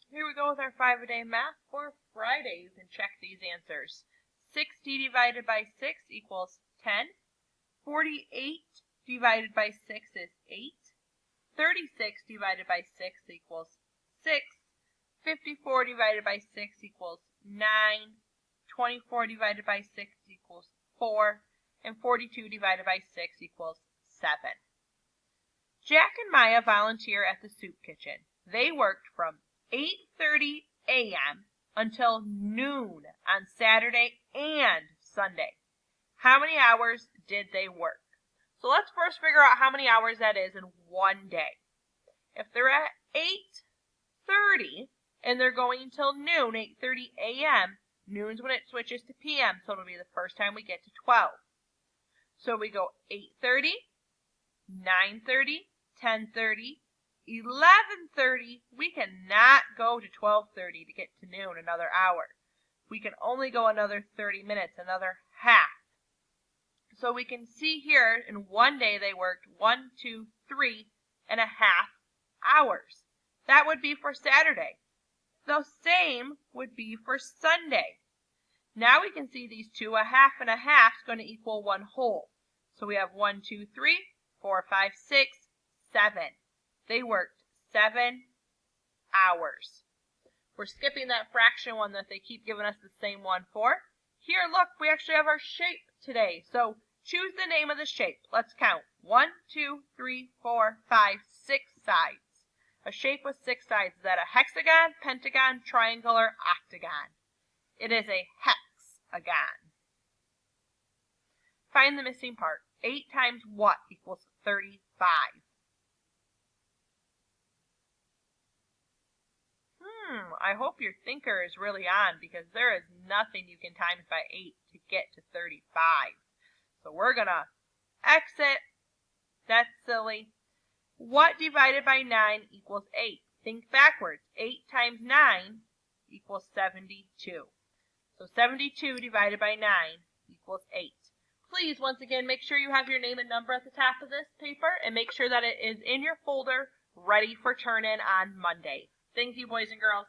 Here we go with our 5-a-day math for Friday. You can check these answers. 60 divided by 6 equals 10. 48 divided by 6 is 8. 36 divided by 6 equals 6. 54 divided by 6 equals 9. 24 divided by 6 equals 4. And 42 divided by 6 equals 7. Jack and Maya volunteer at the soup kitchen. They worked from 8:30 a.m. until noon on Saturday and Sunday. How many hours did they work? So let's first figure out how many hours that is in one day. If they're at 8:30 and they're going until noon, 8:30 a.m., noon's when it switches to p.m., so it'll be the first time we get to 12. So we go 8:30, 9:30, 10:30, 11:30. We cannot go to 12:30 to get to noon, another hour. We can only go another 30 minutes, another half. So we can see here in one day they worked 1, 2, 3.5 hours. That would be for Saturday. The same would be for Sunday. Now we can see these two, a half and a half is going to equal one whole. So we have 1, 2, 3, 4, 5, 6, 7. They worked 7 hours. We're skipping that fraction one that they keep giving us the same one for. Here, look, we actually have our shape today. So choose the name of the shape. Let's count. 1, 2, 3, 4, 5, 6 sides. A shape with 6 sides. Is that a hexagon, pentagon, triangle, or octagon? It is a hexagon. Find the missing part. 8 times what equals 35? I hope your thinker is really on, because there is nothing you can times by 8 to get to 35. So we're going to exit. That's silly. What divided by 9 equals 8? Think backwards. 8 times 9 equals 72. So 72 divided by 9 equals 8. Please, once again, make sure you have your name and number at the top of this paper, and make sure that it is in your folder ready for turn-in on Monday. Thank you, boys and girls.